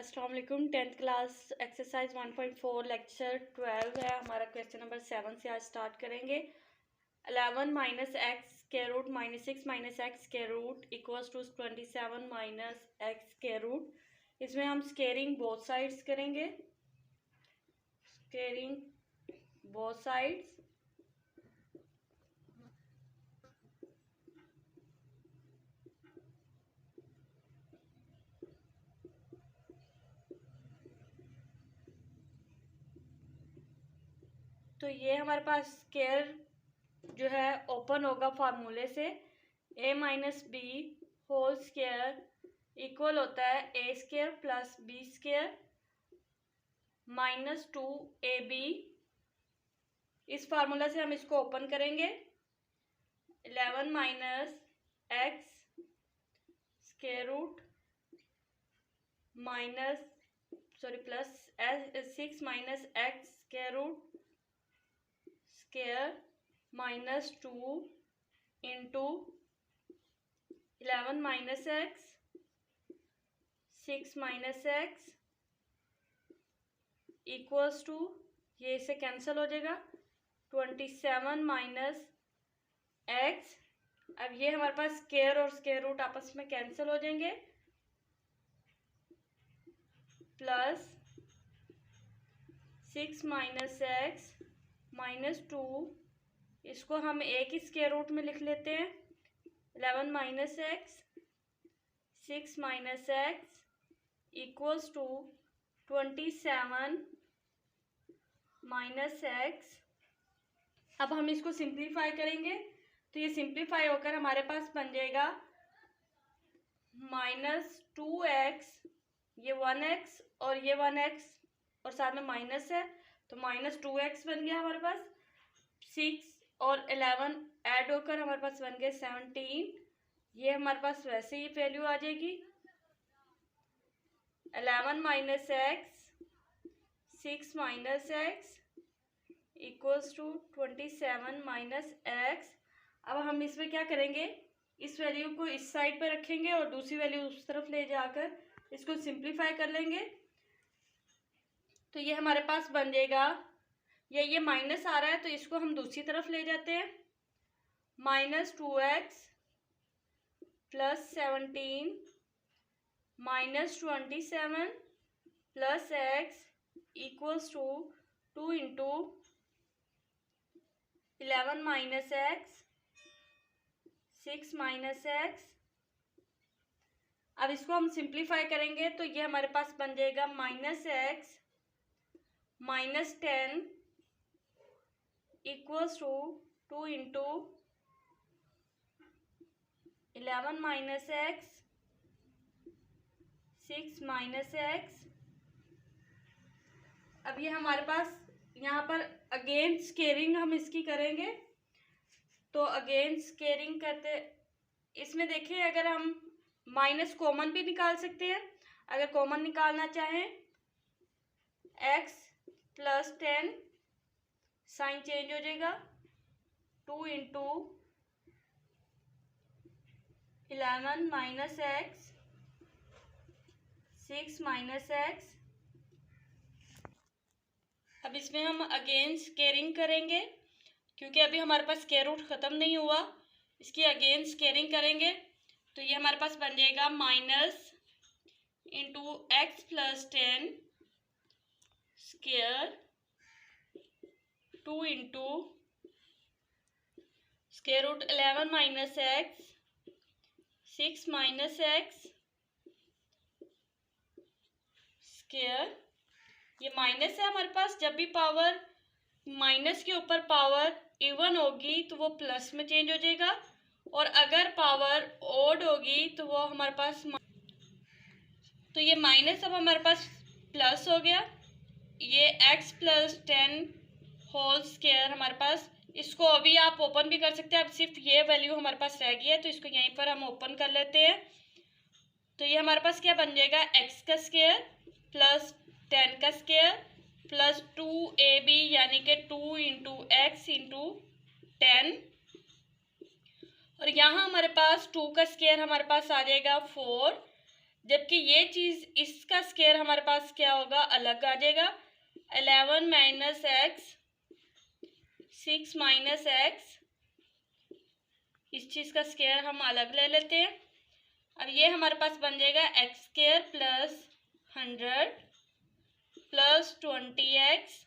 अस्सलाम वालेकुम। 10th class exercise 1.4 lecture 12 है हमारा। क्वेश्चन नंबर 7 से आज स्टार्ट करेंगे। 11 माइनस एक्स के रूट माइनस 6 माइनस एक्स के root equals to 27 minus x के रूट। इसमें हम स्केयरिंग बोथ साइड्स करेंगे। Squaring both sides. तो ये हमारे पास स्केयर जो है ओपन होगा फार्मूले से। a minus B whole square equal होता है A square plus B square minus 2ab। इस फार्मूला से हम इसको ओपन करेंगे। 11 minus x square root minus plus 6 minus x square root square minus 2 into 11 minus x 6 minus x equals to, ये इससे cancel हो जाएगा, 27 माइनस एक्स। अब ये हमारे पास स्केयर और स्केयर रूट आपस में कैंसिल हो जाएंगे, प्लस 6 माइनस एक्स माइनस 2, इसको हम एक ही स्केयर रूट में लिख लेते हैं। 11 minus x 6 minus x equals to 27 minus x. अब हम इसको सिंप्लीफाई करेंगे तो ये सिंप्लीफाई होकर हमारे पास बन जाएगा माइनस 2x, ये 1x और ये 1x और साथ में माइनस है तो माइनस 2x बन गया हमारे पास। 6 और 11 ऐड होकर हमारे पास बन गया 17। ये हमारे पास वैसे ही वैल्यू आ जाएगी 11 minus x 6 minus x equals to 27 minus x. अब हम इसमें क्या करेंगे, इस वैल्यू को इस साइड पे रखेंगे और दूसरी वैल्यू उस तरफ ले जाकर इसको सिंप्लीफाई कर लेंगे। तो ये हमारे पास बन जाएगा, ये माइनस आ रहा है तो इसको हम दूसरी तरफ ले जाते हैं। Minus 2x plus 17 minus 27 plus x equals to 2 into 11 minus x 6 minus x. अब इसको हम सिंप्लीफाई करेंगे तो ये हमारे पास बन जाएगा minus x minus 10 equals to 2 into 11 minus x 6 minus x. अब ये हमारे पास यहाँ पर अगेन स्केयरिंग हम इसकी करेंगे। तो अगेन स्केयरिंग करते, इसमें देखिए अगर हम माइनस कॉमन भी निकाल सकते हैं। अगर कॉमन निकालना चाहें x प्लस 10 साइन चेंज हो जाएगा 2 into 11 minus x 6 minus x. अब इसमें हम अगेन स्केयरिंग करेंगे क्योंकि अभी हमारे पास स्केयर रूट ख़त्म नहीं हुआ, इसकी अगेन स्केयरिंग करेंगे तो ये हमारे पास बन जाएगा minus into x plus 10 square 2 into square root 11 minus x 6 minus x square. ये माइनस है हमारे पास, जब भी पावर माइनस के ऊपर पावर इवन होगी तो वो प्लस में चेंज हो जाएगा और अगर पावर ओड होगी तो वो हमारे पास, तो ये माइनस अब हमारे पास प्लस हो गया। ये x प्लस 10 होल स्केयर हमारे पास, इसको अभी आप ओपन भी कर सकते हैं। अब सिर्फ ये वैल्यू हमारे पास रह गई है तो इसको यहीं पर हम ओपन कर लेते हैं। तो ये हमारे पास क्या बन जाएगा, x का स्केयर प्लस 10 का स्केयर प्लस 2ab यानी कि 2 इंटू एक्स इंटू 10 और यहाँ हमारे पास 2 का स्केयर हमारे पास आ जाएगा 4 जबकि ये चीज़ इसका स्केयर हमारे पास क्या होगा, अलग आ जाएगा। 11 माइनस एक्स, 6 माइनस एक्स, इस चीज़ का स्केयर हम अलग ले लेते हैं। अब ये हमारे पास बन जाएगा x square plus 100 plus 20x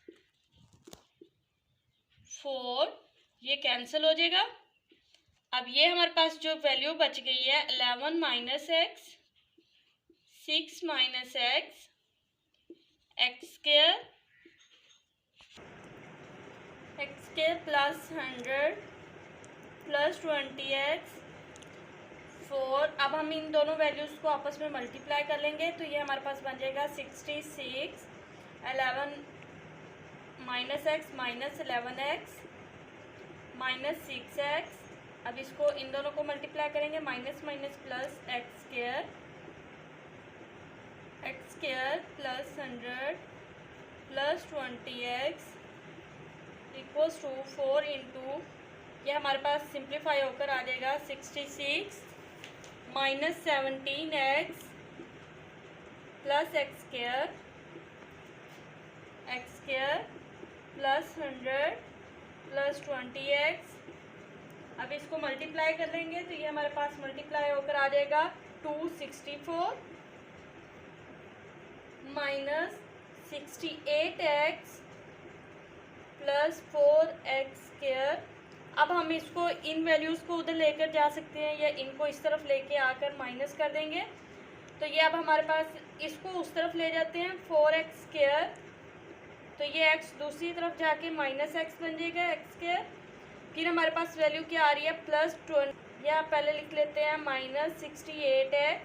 4, ये कैंसिल हो जाएगा। अब ये हमारे पास जो वैल्यू बच गई है 11 minus x, 6 minus x, x square plus 100 plus 20x 4। अब हम इन दोनों वैल्यूज़ को आपस में मल्टीप्लाई कर लेंगे तो ये हमारे पास बन जाएगा 66, 11 minus x minus 11x minus 6x। अब इसको इन दोनों को मल्टीप्लाई करेंगे, minus minus plus x square plus 100 plus 20x equals to 4 into, ये हमारे पास सिंप्लीफाई होकर आ जाएगा 66 minus 17x plus x square plus 100 plus 20x। अब इसको मल्टीप्लाई कर लेंगे तो ये हमारे पास मल्टीप्लाई होकर आ जाएगा 264 minus 68x plus 4x square. अब हम इसको इन वैल्यूज़ को उधर लेकर जा सकते हैं या इनको इस तरफ लेके आकर माइनस कर देंगे। तो ये अब हमारे पास इसको उस तरफ ले जाते हैं 4x स्केयर, तो ये x दूसरी तरफ जाके माइनस एक्स बन जाएगा एक्स स्केयर। फिर हमारे पास वैल्यू क्या आ रही है प्लस 20, या पहले लिख लेते हैं माइनस 68x,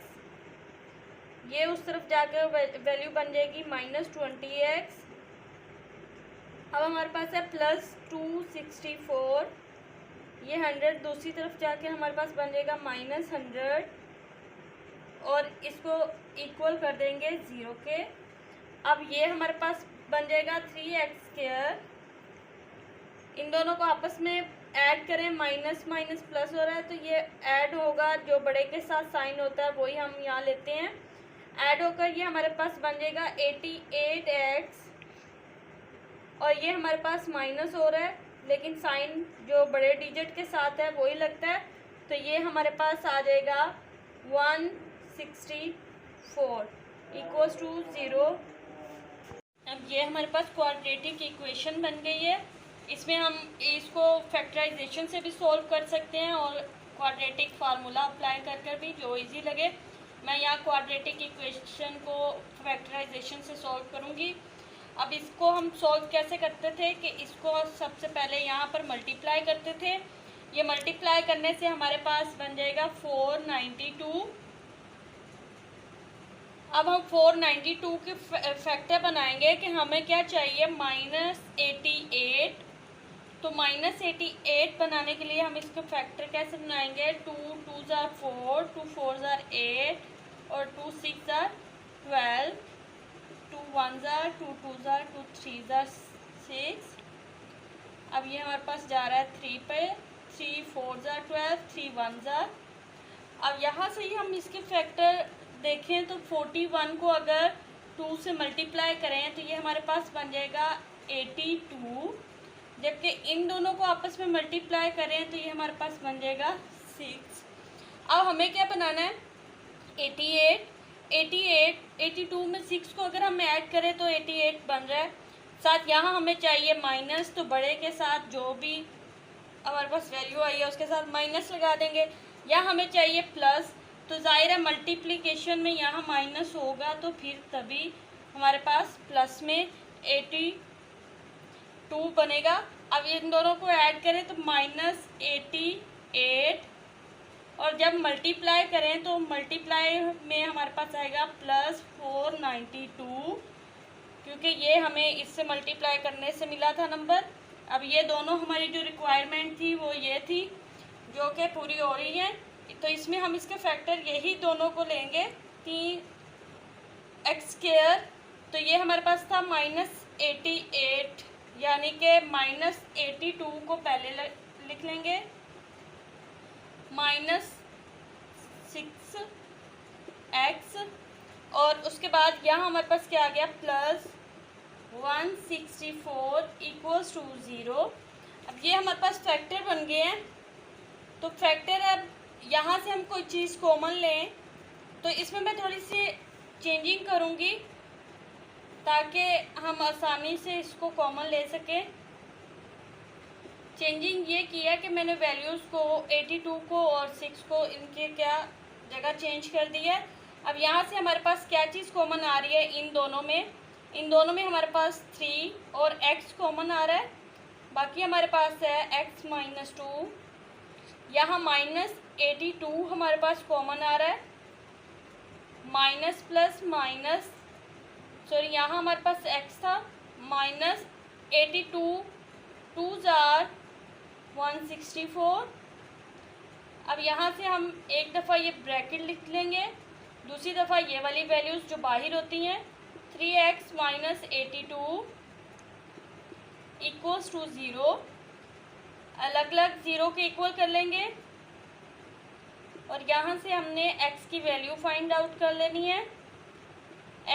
ये उस तरफ जाकर वैल्यू बन जाएगी माइनस 20x। अब हमारे पास है प्लस 264, ये 100 दूसरी तरफ जाके हमारे पास बन जाएगा माइनस 100 और इसको इक्वल कर देंगे 0 के। अब ये हमारे पास बन जाएगा 3x स्केयर, इन दोनों को आपस में ऐड करें, माइनस माइनस प्लस हो रहा है तो ये ऐड होगा, जो बड़े के साथ साइन होता है वही हम यहाँ लेते हैं, ऐड होकर ये हमारे पास बन जाएगा 88x और ये हमारे पास माइनस हो रहा है लेकिन साइन जो बड़े डिजिट के साथ है वही लगता है, तो ये हमारे पास आ जाएगा 164 इक्वल्स टू 0। अब ये हमारे पास क्वाड्रेटिक इक्वेशन बन गई है। इसमें हम इसको फैक्टराइजेशन से भी सॉल्व कर सकते हैं और क्वाड्रेटिक फार्मूला अप्लाई कर भी, जो इजी लगे। मैं यहाँ क्वाड्रेटिक इक्वेशन को फैक्टराइजेशन से सॉल्व करूँगी। अब इसको हम सॉल्व कैसे करते थे कि इसको सबसे पहले यहाँ पर मल्टीप्लाई करते थे, ये मल्टीप्लाई करने से हमारे पास बन जाएगा 492। अब हम 492 के फैक्टर बनाएंगे कि हमें क्या चाहिए -88, तो -88 बनाने के लिए हम इसके फैक्टर कैसे बनाएंगे, 2 2 ज़ार 4, 2 4 ज़ार 8 और 2 6 ज़ार 12, 2 1 ज़ार 2 2 ज़ार 2 3 ज़ार 6। अब ये हमारे पास जा रहा है 3 पे, 3 4 ज़ार 12, 3 1 ज़ार। अब यहाँ से ही हम इसके फैक्टर देखें तो 41 को अगर 2 से मल्टीप्लाई करें तो ये हमारे पास बन जाएगा 82, जबकि इन दोनों को आपस में मल्टीप्लाई करें तो ये हमारे पास बन जाएगा 6। अब हमें क्या बनाना है 82 में 6 को अगर हम ऐड करें तो 88 बन रहा है। साथ यहाँ हमें चाहिए माइनस, तो बड़े के साथ जो भी हमारे पास वैल्यू आई है उसके साथ माइनस लगा देंगे। या हमें चाहिए प्लस, तो ज़ाहिर है मल्टीप्लिकेशन में यहाँ माइनस होगा तो फिर तभी हमारे पास प्लस में 82 बनेगा। अब इन दोनों को ऐड करें तो -88 और जब मल्टीप्लाई करें तो मल्टीप्लाई में हमारे पास आएगा +492, क्योंकि ये हमें इससे मल्टीप्लाई करने से मिला था नंबर। अब ये दोनों हमारी जो रिक्वायरमेंट थी वो ये थी जो कि पूरी हो रही है, तो इसमें हम इसके फैक्टर यही दोनों को लेंगे कि एक्स स्क्वायर, तो ये हमारे पास था -88, यानी कि -82 को पहले लिख लेंगे, -6 एक्स, और उसके बाद यहाँ हमारे पास क्या आ गया प्लस 164 इक्वल्स टू 0। अब ये हमारे पास फैक्टर बन गए हैं। तो फैक्टर, अब यहाँ से हम कोई चीज़ कॉमन लें तो इसमें मैं थोड़ी सी चेंजिंग करूँगी ताकि हम आसानी से इसको कॉमन ले सकें। चेंजिंग ये किया कि मैंने वैल्यूज़ को 82 को और 6 को इनके क्या जगह चेंज कर दिया। अब यहाँ से हमारे पास क्या चीज़ कॉमन आ रही है इन दोनों में हमारे पास 3 और x कॉमन आ रहा है। बाकी हमारे पास है x माइनस 2, यहाँ माइनस 82 हमारे पास कॉमन आ रहा है, माइनस प्लस माइनस, सॉरी यहाँ हमारे पास x था, माइनस 82 2 जार 164। अब यहाँ से हम एक दफ़ा ये ब्रैकेट लिख लेंगे, दूसरी दफ़ा ये वाली वैल्यूज़ जो बाहर होती हैं 3x माइनस 82 इक्वल्स टू 0, अलग अलग 0 के इक्वल कर लेंगे और यहाँ से हमने x की वैल्यू फाइंड आउट कर लेनी है।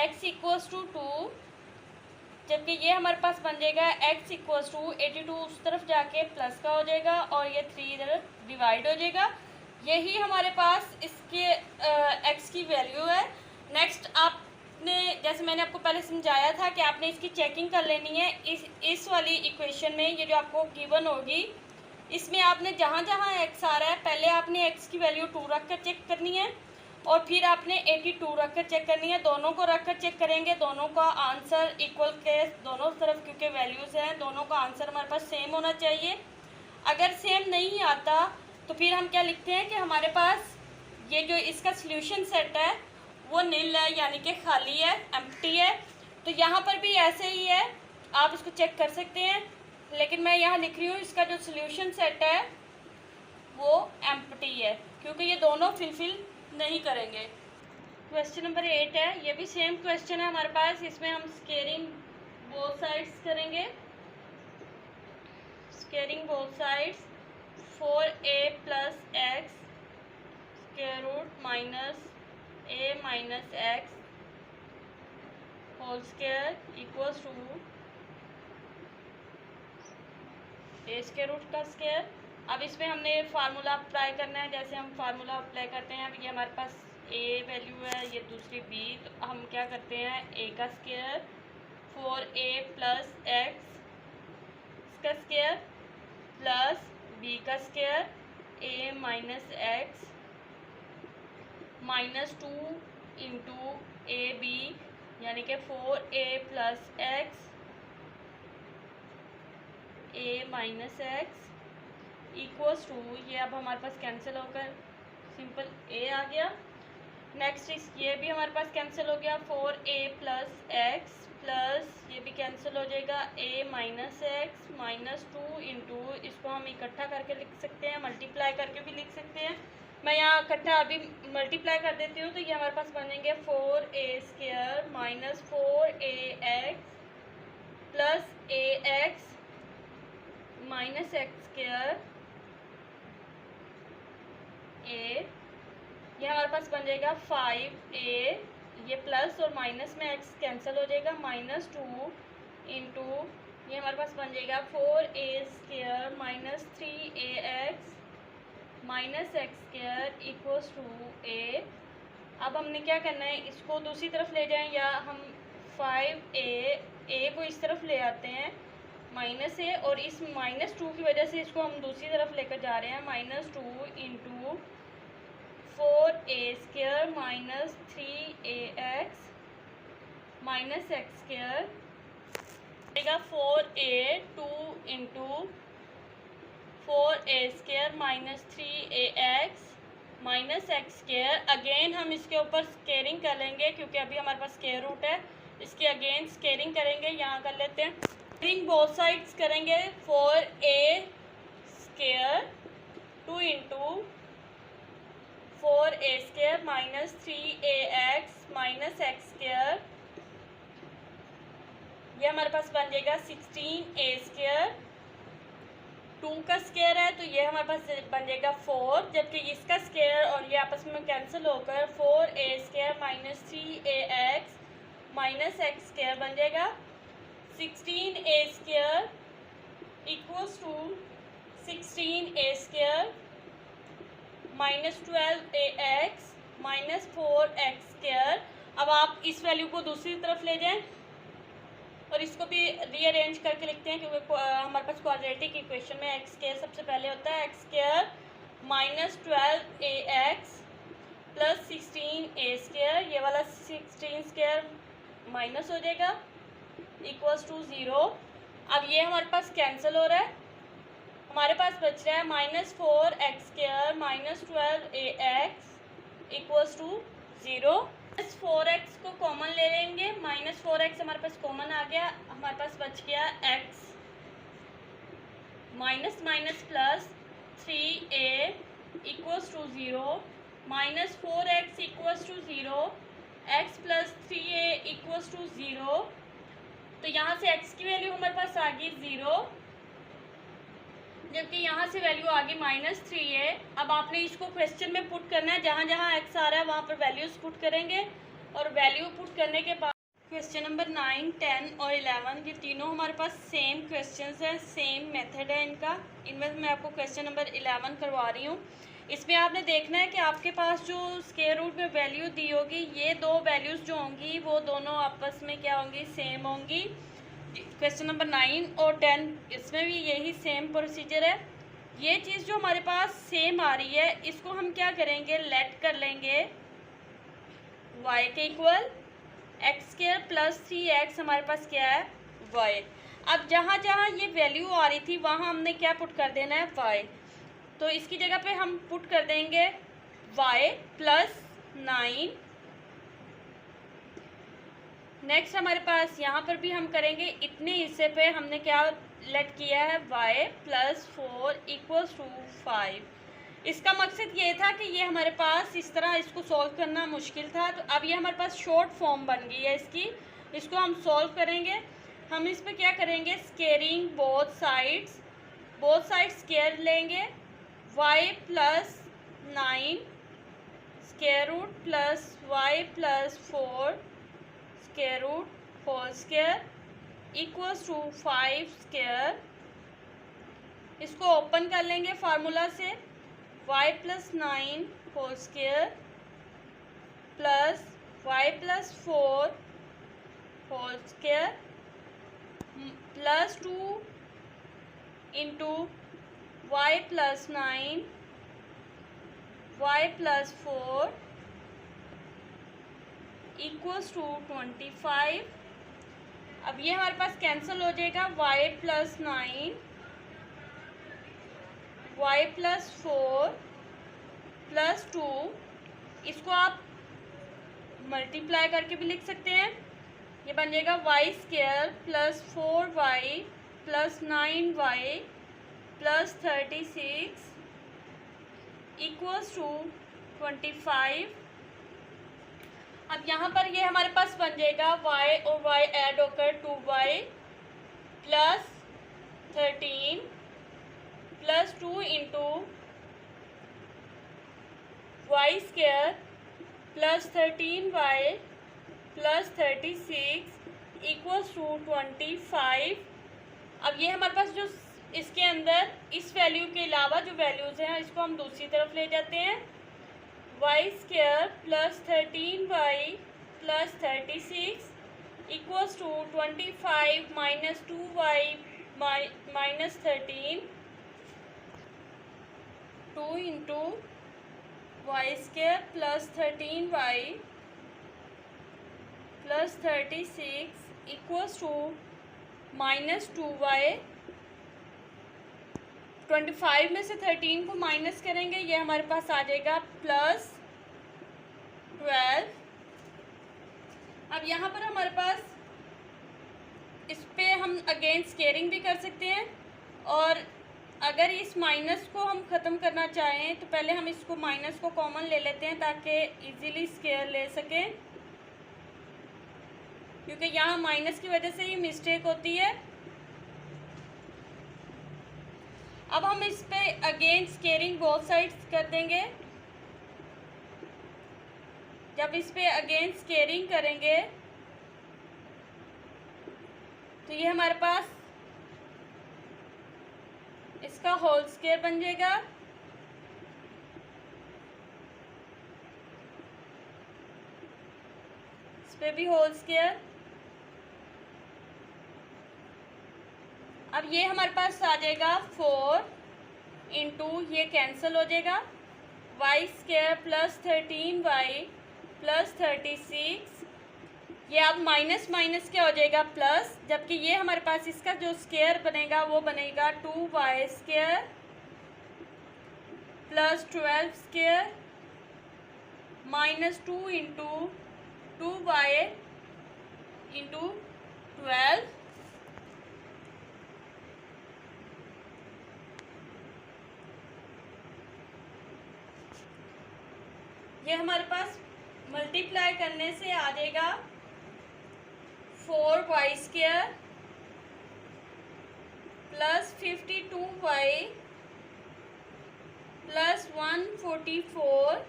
x इक्वल्स टू 2, जबकि ये हमारे पास बन जाएगा x इक्वल्स टू 82 उस तरफ जाके प्लस का हो जाएगा और ये 3 इधर डिवाइड हो जाएगा। यही हमारे पास इसके x की वैल्यू है। नेक्स्ट आपने, जैसे मैंने आपको पहले समझाया था कि आपने इसकी चेकिंग कर लेनी है। इस वाली इक्वेशन में ये जो आपको गिवन होगी इसमें आपने जहाँ जहाँ x आ रहा है पहले आपने x की वैल्यू 2 रख कर चेक करनी है और फिर आपने 82 रख कर चेक करनी है। दोनों को रख कर चेक करेंगे, दोनों का आंसर इक्वल के दोनों तरफ क्योंकि वैल्यूज़ हैं, दोनों का आंसर हमारे पास सेम होना चाहिए। अगर सेम नहीं आता तो फिर हम क्या लिखते हैं कि हमारे पास ये जो इसका सॉल्यूशन सेट है वो नील है, यानी कि खाली है, एम्प्टी है। तो यहाँ पर भी ऐसे ही है, आप इसको चेक कर सकते हैं, लेकिन मैं यहाँ लिख रही हूँ इसका जो सॉल्यूशन सेट है वो एम्प्टी है क्योंकि ये दोनों फिलफिल नहीं करेंगे। क्वेश्चन नंबर 8 है, ये भी सेम क्वेश्चन है हमारे पास। इसमें हम स्केयरिंग बोथ साइड्स करेंगे। Squaring both sides 4a plus x square root minus a minus x whole square equals to a square root का स्क्वायर। अब इसमें हमने फार्मूला अप्लाई करना है, जैसे हम फार्मूला अप्लाई करते हैं। अब ये हमारे पास a वैल्यू है, ये दूसरी b, तो हम क्या करते हैं a का स्क्वायर 4a प्लस एक्स इसका स्क्वायर प्लस b का square a minus x minus 2 into a b, यानी कि 4a plus x a minus x equals to, ये अब हमारे पास कैंसिल होकर सिंपल a आ गया। नेक्स्ट ये भी हमारे पास कैंसिल हो गया 4a प्लस एक्स प्लस ये भी कैंसिल हो जाएगा a minus x minus 2 into, इसको हम इकट्ठा करके लिख सकते हैं, मल्टीप्लाई करके भी लिख सकते हैं। मैं यहाँ इकट्ठा अभी मल्टीप्लाई कर देती हूँ तो ये हमारे पास बनेंगे 4a square minus 4ax plus ax minus x square a, ये हमारे पास बन जाएगा 5a, ये प्लस और माइनस में x कैंसिल हो जाएगा माइनस 2 इंटू, ये हमारे पास बन जाएगा 4a स्क्वायर माइनस 3ax माइनस x square equals to a। अब हमने क्या करना है, इसको दूसरी तरफ ले जाएं या हम 5a को इस तरफ ले आते हैं माइनस a, और इस माइनस 2 की वजह से इसको हम दूसरी तरफ लेकर जा रहे हैं minus 2 into 4a square minus 3ax माइनस एक्स स्क्वायर देगा 4a 2 into 4a square minus 3ax माइनस एक्स स्क्वायर। अगेन हम इसके ऊपर स्केयरिंग कर लेंगे क्योंकि अभी हमारे पास स्क्वायर रूट है, इसके अगेन स्केयरिंग करेंगे, यहाँ कर लेते हैं। स्केयरिंग बोथ साइड्स करेंगे 4a square 2 into 4a square minus 3ax माइनस एक्स स्क्वायर, ये हमारे पास बन जाएगा 16a स्क्वायर 2 का स्क्वायर है तो ये हमारे पास बन जाएगा 4, जबकि इसका स्क्वायर और ये आपस में कैंसिल होकर 4a² माइनस 3ax माइनस एक्स स्क्वायर बन जाएगा। 16a² equals to 16a² minus 12ax minus 4x²। अब आप इस वैल्यू को दूसरी तरफ ले जाएं और इसको भी रीअरेंज करके लिखते हैं, क्योंकि हमारे पास क्वाड्रेटिक इक्वेशन में x² सबसे पहले होता है। x² minus 12ax plus 16a², ये वाला 16² माइनस हो जाएगा इक्वल्स टू 0। अब ये हमारे पास कैंसिल हो रहा है, हमारे पास बच रहा है minus 4x² minus 12ax equals to 0। 4x को कॉमन ले लेंगे, माइनस 4x हमारे पास कॉमन आ गया, हमारे पास बच गया x minus minus plus 3a equals to 0 minus 4x equals to 0 x plus 3a equals to 0। तो यहाँ से x की वैल्यू हमारे पास आ गई 0, जबकि यहाँ से वैल्यू आ गई माइनस 3a। अब आपने इसको क्वेश्चन में पुट करना है, जहाँ जहाँ x आ रहा है वहाँ पर वैल्यूज पुट करेंगे और वैल्यू पुट करने के बाद क्वेश्चन नंबर 9, 10 और 11 ये तीनों हमारे पास सेम क्वेश्चंस हैं, सेम मेथड है इनका। इनमें मैं आपको क्वेश्चन नंबर 11 करवा रही हूँ। इसमें आपने देखना है कि आपके पास जो स्क्वायर रूट में वैल्यू दी होगी, ये दो वैल्यूज़ जो होंगी वो दोनों आपस में क्या होंगी, सेम होंगी। क्वेश्चन नंबर 9 और 10 इसमें भी यही सेम प्रोसीजर है। ये चीज़ जो हमारे पास सेम आ रही है इसको हम क्या करेंगे, लेट कर लेंगे y के इक्वल x² प्लस 3x हमारे पास क्या है, y। अब जहाँ जहाँ ये वैल्यू आ रही थी वहाँ हमने क्या पुट कर देना है, y। तो इसकी जगह पे हम पुट कर देंगे y प्लस 9। नेक्स्ट हमारे पास यहाँ पर भी हम करेंगे, इतने हिस्से पे हमने क्या लेट किया है, y प्लस 4 इक्वल्स टू 5। इसका मकसद ये था कि ये हमारे पास इस तरह इसको सॉल्व करना मुश्किल था, तो अब ये हमारे पास शॉर्ट फॉर्म बन गई है इसकी। इसको हम सॉल्व करेंगे। हम इस पर क्या करेंगे, स्केयरिंग बोथ साइड्स स्केयर लेंगे। y plus 9 square root plus y plus 4 square root whole square equals to 5 square. इसको ओपन कर लेंगे फार्मूला से, y plus 9 whole square plus y plus 4 whole square plus 2 into y plus 9 y plus 4 equals to 25। अब ये हमारे पास cancel हो जाएगा, y plus 9 y plus 4 plus 2, इसको आप मल्टीप्लाई करके भी लिख सकते हैं। ये बन जाएगा y² plus 4y plus 9y plus 36 equals to 25। अब यहाँ पर ये हमारे पास बन जाएगा y और y ऐड होकर 2y plus 13 plus 2 into y² plus 13y plus 36 equals to 25। अब ये हमारे पास जो इसके अंदर इस वैल्यू के अलावा जो वैल्यूज़ हैं इसको हम दूसरी तरफ ले जाते हैं। y² plus 13y plus 36 equals to 25 minus 2y minus 13 2 into y² plus 13y plus 36 equals to minus 2y। 25 में से 13 को माइनस करेंगे, ये हमारे पास आ जाएगा प्लस 12। अब यहाँ पर हमारे पास इस पे हम अगेन स्केयरिंग भी कर सकते हैं, और अगर इस माइनस को हम ख़त्म करना चाहें तो पहले हम इसको माइनस को कॉमन ले लेते हैं ताकि इजीली स्केयर ले सकें, क्योंकि यहाँ माइनस की वजह से ही मिस्टेक होती है। अब हम इस पे अगेन स्केयरिंग बोथ साइड्स कर देंगे। जब इस पे अगेन स्केयरिंग करेंगे तो ये हमारे पास इसका होल स्क्वायर बन जाएगा। इस पे भी होल स्क्वायर। अब ये हमारे पास आ जाएगा 4 इंटू ये कैंसिल हो जाएगा Y square plus 13y plus 36। ये अब माइनस माइनस क्या हो जाएगा प्लस, जबकि ये हमारे पास इसका जो स्क्वायर बनेगा वो बनेगा 2y square plus 12 square minus 2 into 2y into 12। ये हमारे पास मल्टीप्लाई करने से आ जाएगा 4y square plus 52y plus 144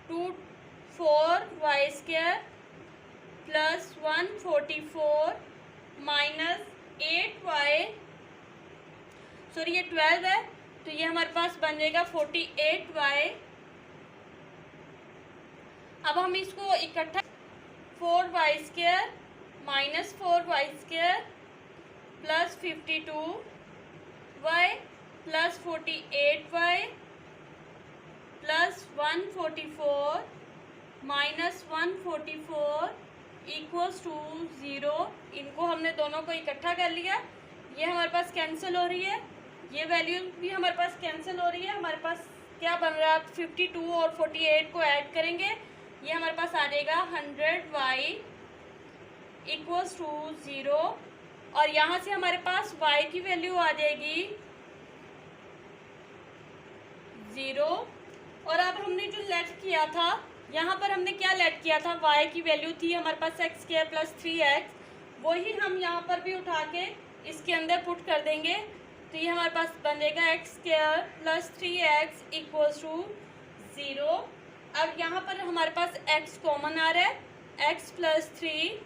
to 4y square plus 144 minus 8y, sorry ये 12 है तो ये हमारे पास बन जाएगा 48y। अब हम इसको इकट्ठा 4y square minus 4y square plus 52y plus 48y plus 144 minus 144 equals to 0। इनको हमने दोनों को इकट्ठा कर लिया। ये हमारे पास कैंसिल हो रही है, ये वैल्यू भी हमारे पास कैंसिल हो रही है। हमारे पास क्या बन रहा है, 52 और 48 को ऐड करेंगे, ये हमारे पास आ जाएगा 100y इक्वल्स टू 0। और यहाँ से हमारे पास y की वैल्यू आ जाएगी 0। और अब हमने जो लेट किया था, यहाँ पर हमने क्या लेट किया था, y की वैल्यू थी हमारे पास x स्क्वायर प्लस 3x, वही हम यहाँ पर भी उठा के इसके अंदर पुट कर देंगे। तो ये हमारे पास बन जाएगा x square plus 3x equals to 0। अब यहाँ पर हमारे पास x कॉमन आ रहा है, x plus 3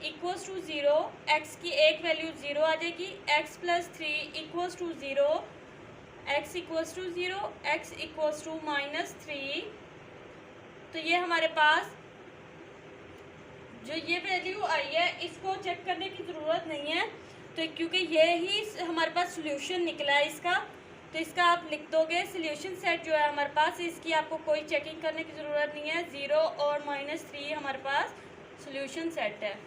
equals to 0। x की एक वैल्यू 0 आ जाएगी, x plus 3 equals to 0, x equals to 0, x equals to minus 3। तो ये हमारे पास जो ये वैल्यू आई है इसको चेक करने की ज़रूरत नहीं है, तो क्योंकि ये ही हमारे पास सोल्यूशन निकला है इसका, तो इसका आप लिख दोगे। सोल्यूशन सेट जो है हमारे पास, इसकी आपको कोई चेकिंग करने की ज़रूरत नहीं है। 0 और -3 हमारे पास सोल्यूशन सेट है।